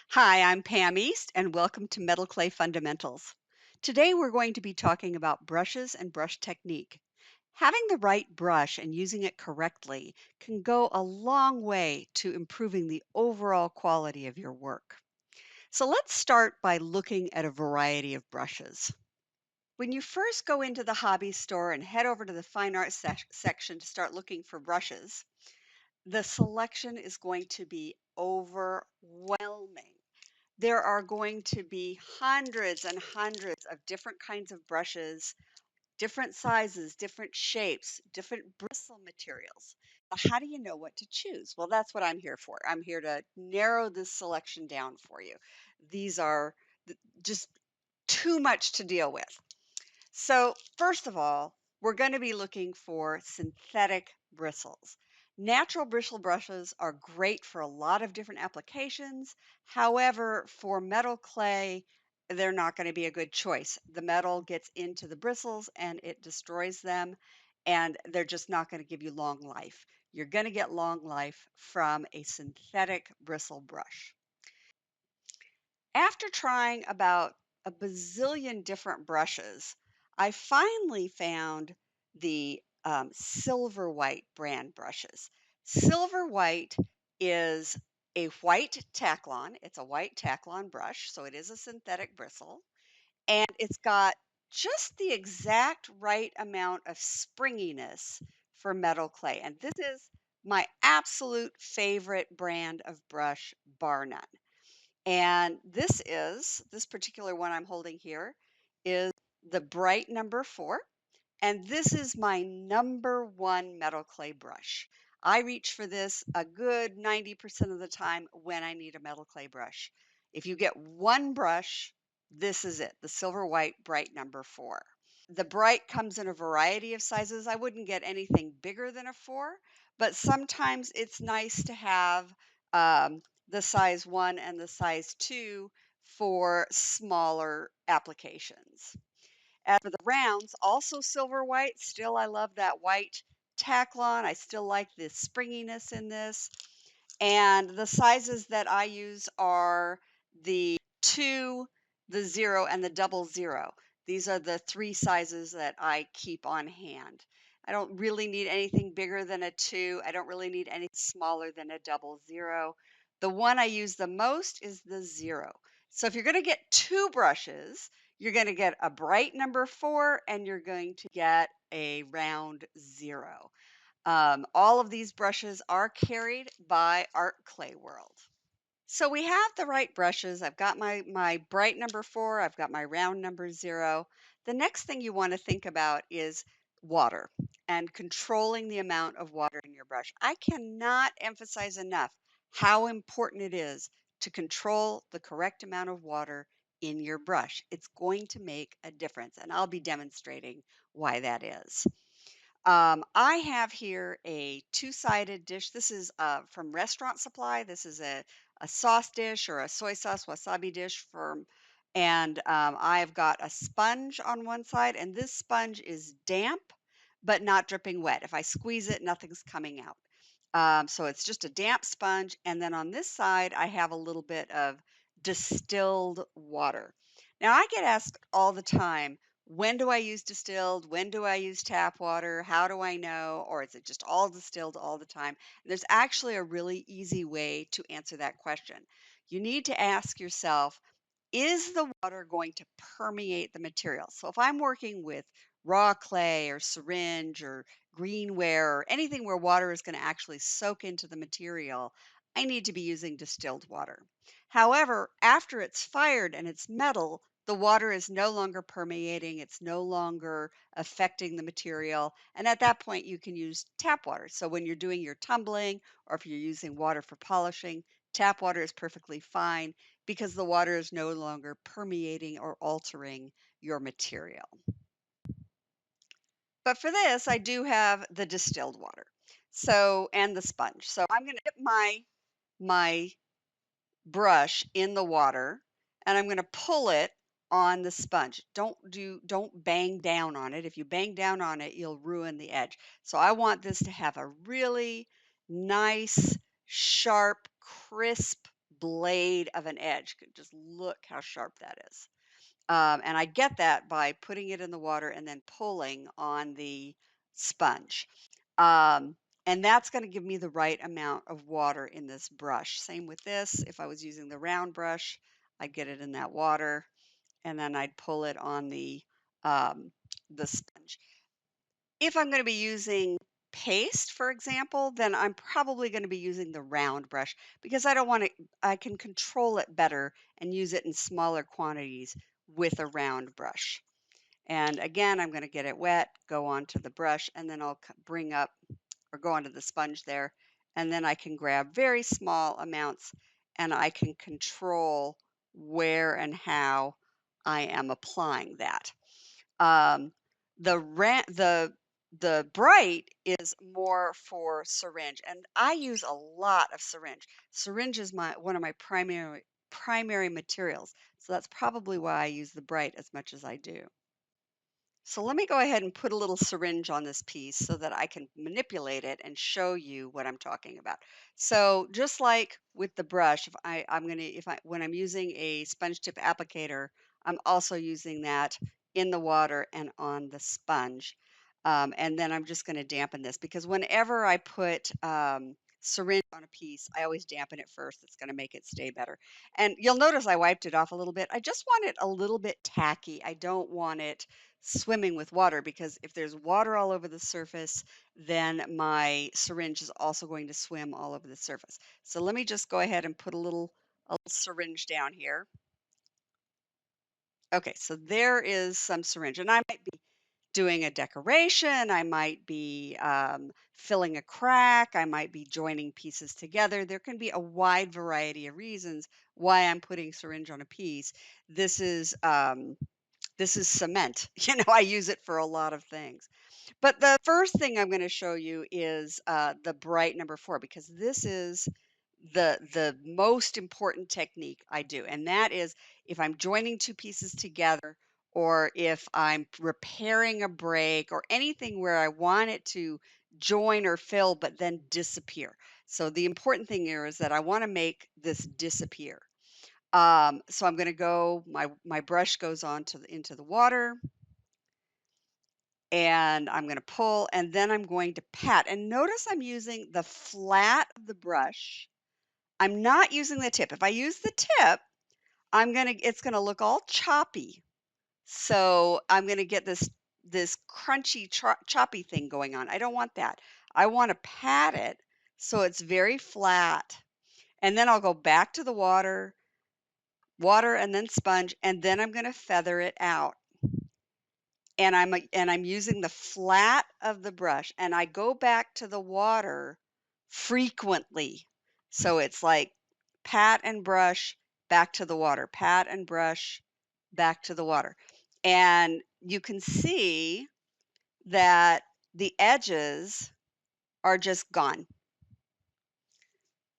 Hi, I'm Pam East, and welcome to Metal Clay Fundamentals. Today, we're going to be talking about brushes and brush technique. Having the right brush and using it correctly can go a long way to improving the overall quality of your work. So, let's start by looking at a variety of brushes. When you first go into the hobby store and head over to the fine art section to start looking for brushes, the selection is going to be overwhelming. There are going to be hundreds and hundreds of different kinds of brushes, different sizes, different shapes, different bristle materials. Now, how do you know what to choose? Well, that's what I'm here for. I'm here to narrow this selection down for you. These are just too much to deal with. So, first of all, we're going to be looking for synthetic bristles. Natural bristle brushes are great for a lot of different applications. However, for metal clay, they're not going to be a good choice. The metal gets into the bristles and it destroys them, and they're just not going to give you long life. You're going to get long life from a synthetic bristle brush. After trying about a bazillion different brushes, I finally found the Silver White brand brushes. Silver White is a white Taklon. It's a white Taklon brush, so it is a synthetic bristle, and it's got just the exact right amount of springiness for metal clay. And this is my absolute favorite brand of brush, bar none. And this particular one I'm holding here is the Bright number 4. And this is my number one metal clay brush. I reach for this a good 90% of the time when I need a metal clay brush. If you get one brush, this is it, the Silver White Bright number 4. The Bright comes in a variety of sizes. I wouldn't get anything bigger than a 4, but sometimes it's nice to have the size 1 and the size 2 for smaller applications. As for the rounds, also silver white. Still, I love that white Taklon. I still like the springiness in this. And the sizes that I use are the 2, the 0, and the double 0. These are the three sizes that I keep on hand. I don't really need anything bigger than a 2. I don't really need any smaller than a double 0. The one I use the most is the 0. So if you're going to get two brushes, you're going to get a bright number 4 and you're going to get a round 0. All of these brushes are carried by Art Clay World. So we have the right brushes. I've got my bright number 4. I've got my round number 0. The next thing you want to think about is water and controlling the amount of water in your brush. I cannot emphasize enough how important it is to control the correct amount of water in your brush. It's going to make a difference, and I'll be demonstrating why that is. I have here a two-sided dish. This is from Restaurant Supply. This is a sauce dish or a soy sauce wasabi dish and I've got a sponge on one side, and this sponge is damp but not dripping wet. If I squeeze it, nothing's coming out. So it's just a damp sponge. And then on this side, I have a little bit of distilled water. Now, I get asked all the time, when do I use distilled? When do I use tap water? How do I know? Or is it just all distilled all the time? There's actually a really easy way to answer that question. You need to ask yourself, is the water going to permeate the material? So if I'm working with raw clay or syringe or greenware or anything where water is going to actually soak into the material, I need to be using distilled water. However, after it's fired and it's metal, the water is no longer permeating, it's no longer affecting the material. And at that point, you can use tap water. So when you're doing your tumbling or if you're using water for polishing, tap water is perfectly fine because the water is no longer permeating or altering your material. But for this, I do have the distilled water. So, and the sponge. So I'm going to dip my brush in the water and I'm going to pull it on the sponge. Don't bang down on it. If you bang down on it, you'll ruin the edge. So I want this to have a really nice, sharp, crisp blade of an edge. Just look how sharp that is. And I get that by putting it in the water and then pulling on the sponge. Um, and that's going to give me the right amount of water in this brush. Same with this. If I was using the round brush, I'd get it in that water and then I'd pull it on the sponge. If I'm going to be using paste, for example, then I'm probably going to be using the round brush because I don't want to, I can control it better and use it in smaller quantities with a round brush. And again, I'm going to get it wet, go onto the brush, and then I'll bring up or go onto the sponge there. And then I can grab very small amounts and I can control where and how I am applying that. Um, the bright is more for syringe, and I use a lot of syringe. Syringe is my one of my primary materials, so that's probably why I use the bright as much as I do. So let me go ahead and put a little syringe on this piece so that I can manipulate it and show you what I'm talking about. So just like with the brush, when I'm using a sponge tip applicator, I'm also using that in the water and on the sponge. And then I'm just going to dampen this because whenever I put syringe on a piece, I always dampen it first. It's going to make it stay better. And you'll notice I wiped it off a little bit. I just want it a little bit tacky. I don't want it swimming with water because if there's water all over the surface, then my syringe is also going to swim all over the surface. So let me just go ahead and put a little syringe down here. Okay, so there is some syringe, and I might be doing a decoration, I might be filling a crack, I might be joining pieces together. There can be a wide variety of reasons why I'm putting syringe on a piece. This is this is cement. You know, I use it for a lot of things. But the first thing I'm going to show you is the bright number 4 because this is the most important technique I do, and that is if I'm joining two pieces together or if I'm repairing a break or anything where I want it to join or fill but then disappear. So the important thing here is that I want to make this disappear. So I'm going to go. My brush goes on to into the water and I'm going to pull and then I'm going to pat. And notice I'm using the flat of the brush. I'm not using the tip. If I use the tip, it's going to look all choppy. So I'm going to get this crunchy choppy thing going on. I don't want that. I want to pat it so it's very flat. And then I'll go back to the water and then sponge and then I'm going to feather it out. And I'm using the flat of the brush and I go back to the water frequently. So it's like pat and brush back to the water, pat and brush back to the water. And you can see that the edges are just gone.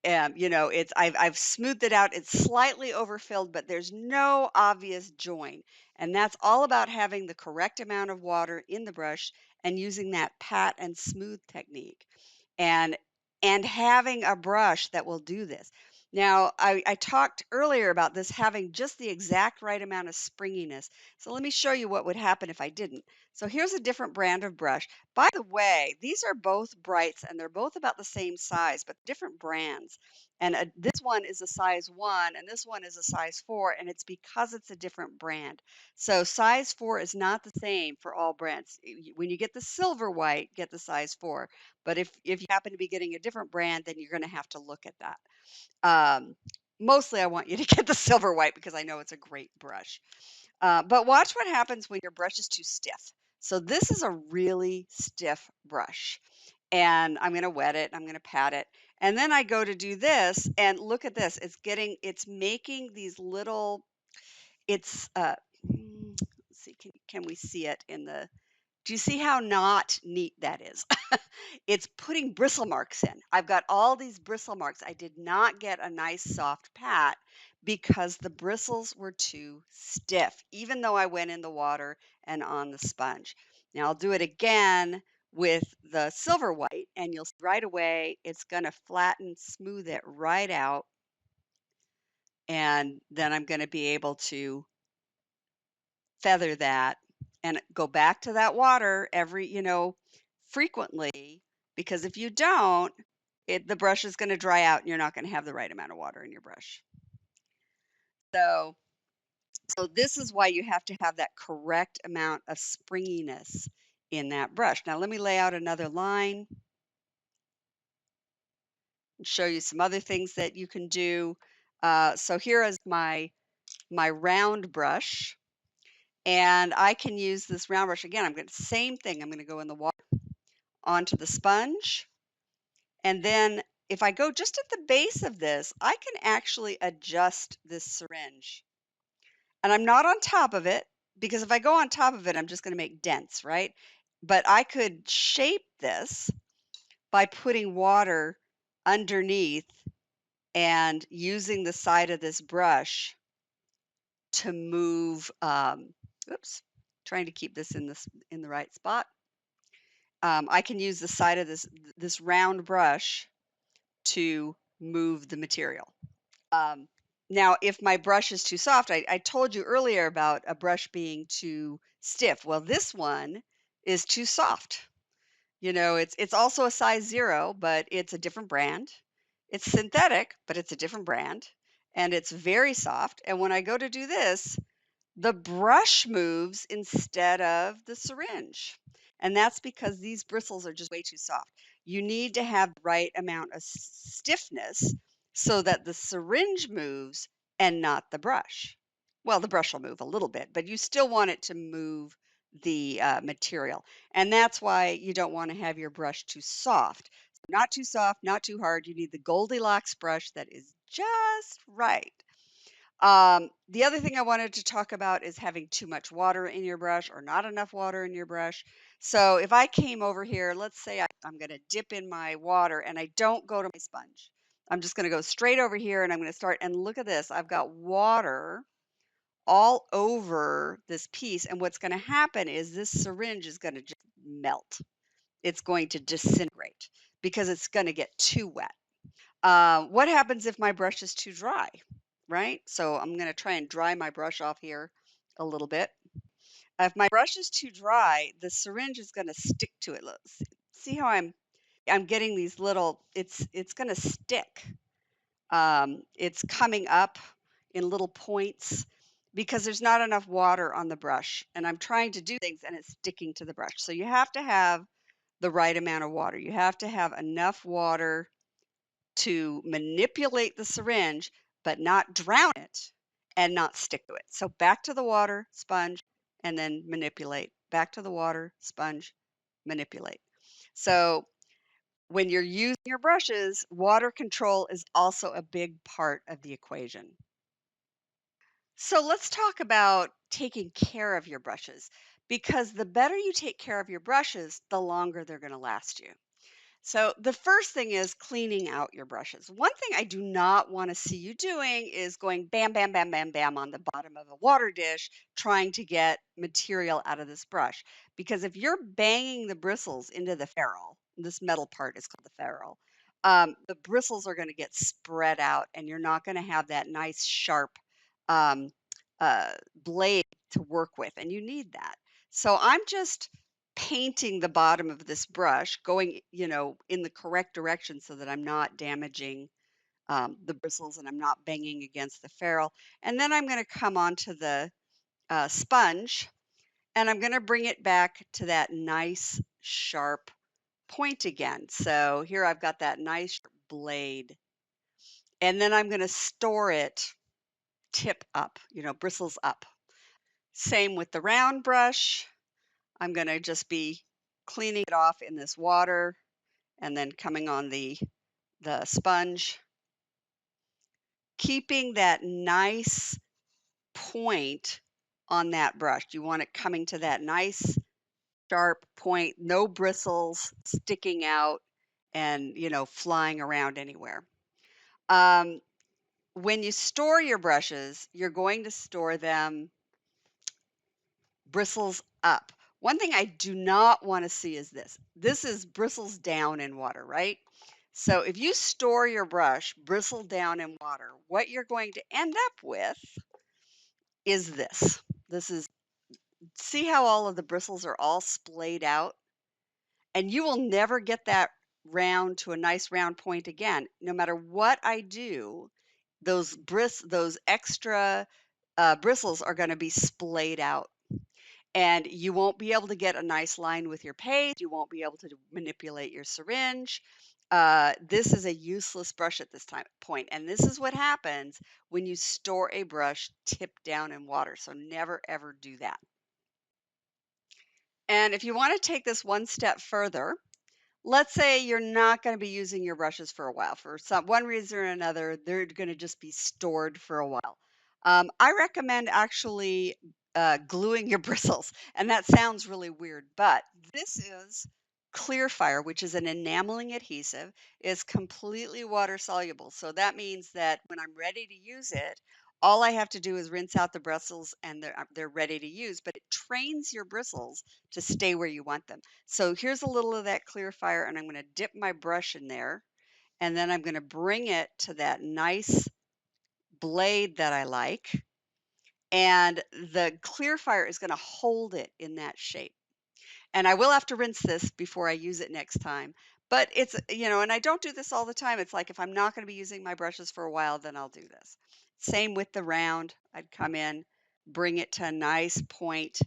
I've smoothed it out. It's slightly overfilled, but there's no obvious join. And that's all about having the correct amount of water in the brush and using that pat and smooth technique. And and having a brush that will do this. Now, I talked earlier about this having just the exact right amount of springiness. So let me show you what would happen if I didn't. So here's a different brand of brush. By the way, these are both brights and they're both about the same size, but different brands. And this one is a size 1 and this one is a size 4, and it's because it's a different brand. So size 4 is not the same for all brands. When you get the silver white, get the size 4. But if you happen to be getting a different brand, then you're going to have to look at that. Um, Mostly, I want you to get the silver white because I know it's a great brush. But watch what happens when your brush is too stiff. So this is a really stiff brush. And I'm going to wet it. I'm going to pat it. And then I go to do this and look at this. It's making these little, it's, let's see, can we see it in the, do you see how not neat that is? It's putting bristle marks in. I've got all these bristle marks. I did not get a nice soft pat because the bristles were too stiff, even though I went in the water and on the sponge. Now I'll do it again with the silver white and you'll see right away it's going to flatten, smooth it right out. And then I'm going to be able to feather that and go back to that water frequently, because if you don't, the brush is going to dry out and you're not going to have the right amount of water in your brush. So, so this is why you have to have that correct amount of springiness in that brush. Now let me lay out another line and show you some other things that you can do. So here is my round brush, and I can use this round brush again. I'm going to same thing. I'm going to go in the water onto the sponge, and then if I go just at the base of this, I can actually adjust this syringe. And I'm not on top of it, because if I go on top of it, I'm just going to make dents, right? But I could shape this by putting water underneath and using the side of this brush to move, oops, trying to keep this in the right spot. I can use the side of this round brush to move the material. Um, Now, if my brush is too soft, I told you earlier about a brush being too stiff. Well, this one is too soft. It's also a size 0, but it's a different brand. It's synthetic, but it's a different brand, and it's very soft. And when I go to do this, the brush moves instead of the syringe. And that's because these bristles are just way too soft. You need to have the right amount of stiffness so that the syringe moves and not the brush. Well, the brush will move a little bit, but you still want it to move the material. And that's why you don't want to have your brush too soft. Not too soft, not too hard. You need the Goldilocks brush that is just right. The other thing I wanted to talk about is having too much water in your brush or not enough water in your brush. So if I came over here, let's say I'm going to dip in my water and I don't go to my sponge. I'm just going to go straight over here and I'm going to start, and look at this. I've got water all over this piece, and what's going to happen is this syringe is going to just melt. It's going to disintegrate because it's going to get too wet. What happens if my brush is too dry, right? So I'm going to try and dry my brush off here a little bit. If my brush is too dry, the syringe is going to stick to it. See how I'm getting these little, it's going to stick. It's coming up in little points because there's not enough water on the brush, and I'm trying to do things and it's sticking to the brush. So you have to have the right amount of water. You have to have enough water to manipulate the syringe, but not drown it and not stick to it. So back to the water, sponge, and then manipulate. Back to the water, sponge, manipulate. So when you're using your brushes, water control is also a big part of the equation. So let's talk about taking care of your brushes, because the better you take care of your brushes, the longer they're going to last you. So the first thing is cleaning out your brushes. One thing I do not want to see you doing is going bam, bam, bam, bam, bam on the bottom of a water dish trying to get material out of this brush. Because if you're banging the bristles into the ferrule, this metal part is called the ferrule, the bristles are going to get spread out and you're not going to have that nice sharp um, blade to work with. And you need that. So I'm just painting the bottom of this brush, going, in the correct direction so that I'm not damaging the bristles and I'm not banging against the ferrule. And then I'm going to come onto the sponge and I'm going to bring it back to that nice sharp point again. So here I've got that nice sharp blade. And then I'm going to store it tip up, bristles up. Same with the round brush. I'm going to just be cleaning it off in this water and then coming on the sponge, keeping that nice point on that brush. You want it coming to that nice sharp point, no bristles sticking out and, flying around anywhere. Um, when you store your brushes, you're going to store them bristles up. One thing I do not want to see is this. This is bristles down in water, right? So if you store your brush bristled down in water, what you're going to end up with is this. This is, see how all of the bristles are all splayed out? And you will never get that round to a nice round point again. No matter what I do, those extra bristles are going to be splayed out. And you won't be able to get a nice line with your paste. You won't be able to manipulate your syringe. This is a useless brush at this time point. And this is what happens when you store a brush tipped down in water. So never ever do that. And if you want to take this one step further, let's say you're not going to be using your brushes for a while. For some one reason or another, they're going to just be stored for a while. I recommend actually gluing your bristles, and that sounds really weird, but this is Clearfire, which is an enameling adhesive, is completely water soluble. So that means that when I'm ready to use it, all I have to do is rinse out the bristles, and they're ready to use. But it trains your bristles to stay where you want them. So here's a little of that clear fire, and I'm going to dip my brush in there, and then I'm going to bring it to that nice blade that I like, and the clear fire is going to hold it in that shape. And I will have to rinse this before I use it next time. But it's, and I don't do this all the time. It's like if I'm not going to be using my brushes for a while, then I'll do this. Same with the round. I'd come in, bring it to a nice point,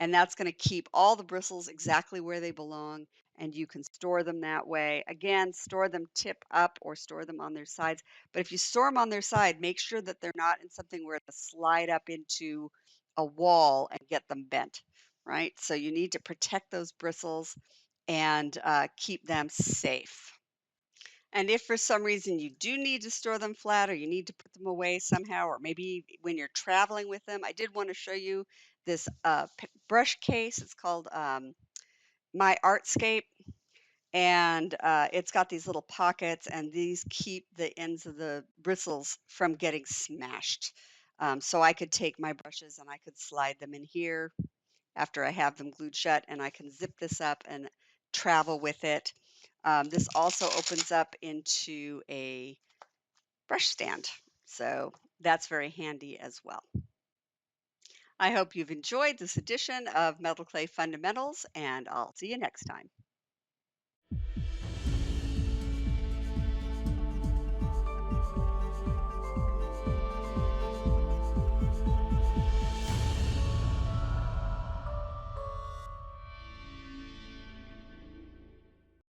and that's going to keep all the bristles exactly where they belong, and you can store them that way. Again, store them tip up or store them on their sides. But if you store them on their side, make sure that they're not in something where they slide up into a wall and get them bent, right? So you need to protect those bristles and keep them safe. And if for some reason you do need to store them flat or you need to put them away somehow, or maybe when you're traveling with them, I did want to show you this brush case. It's called My Artscape. And it's got these little pockets, and these keep the ends of the bristles from getting smashed. So I could take my brushes and I could slide them in here after I have them glued shut, and I can zip this up and travel with it. This also opens up into a brush stand, so that's very handy as well. I hope you've enjoyed this edition of Metal Clay Fundamentals, and I'll see you next time.